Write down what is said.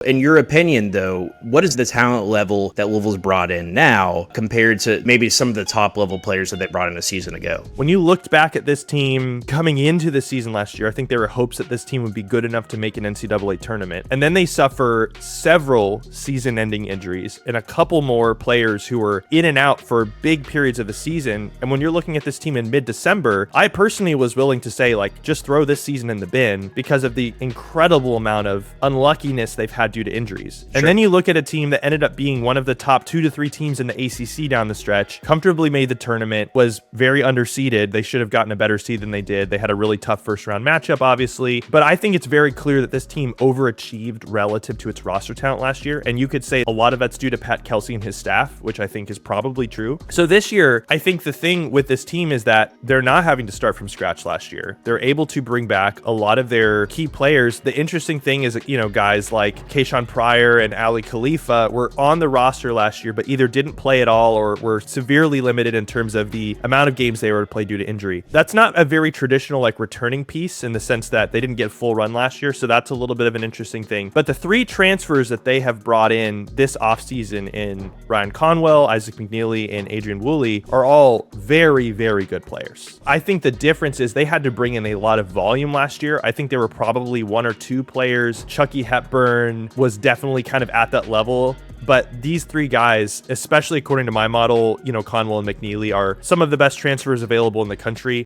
In your opinion, though, what is the talent level that Louisville's brought in now compared to maybe some of the top level players that they brought in a season ago? When you looked back at this team coming into the season last year, I think there were hopes that this team would be good enough to make an NCAA tournament. And then they suffer several season-ending injuries and a couple more players who were in and out for big periods of the season. And when you're looking at this team in mid-December, I personally was willing to say, like, just throw this season in the bin because of the incredible amount of unluckiness they've had due to injuries. And then you look at a team that ended up being one of the top 2 to 3 teams in the ACC down the stretch, comfortably made the tournament, was very underseeded. They should have gotten a better seed than they did. They had a really tough first round matchup, obviously, but I think it's very clear that this team overachieved relative to its roster talent last year. And you could say a lot of that's due to Pat Kelsey and his staff, which I think is probably true. So this year, I think the thing with this team is that they're not having to start from scratch last year. They're able to bring back a lot of their key players. The interesting thing is, guys like Kayshawn Pryor and Ali Khalifa were on the roster last year, but either didn't play at all or were severely limited in terms of the amount of games they were to play due to injury. That's not a very traditional returning piece in the sense that they didn't get full run last year, so that's a little bit of an interesting thing. But the 3 transfers that they have brought in this offseason in Ryan Conwell, Isaac McNeely, and Adrian Woolley are all very, very good players. I think the difference is they had to bring in a lot of volume last year. I think there were probably 1 or 2 players. Chucky Hepburn was definitely kind of at that level. But these 3 guys, especially according to my model, Conwell and McNeely, are some of the best transfers available in the country.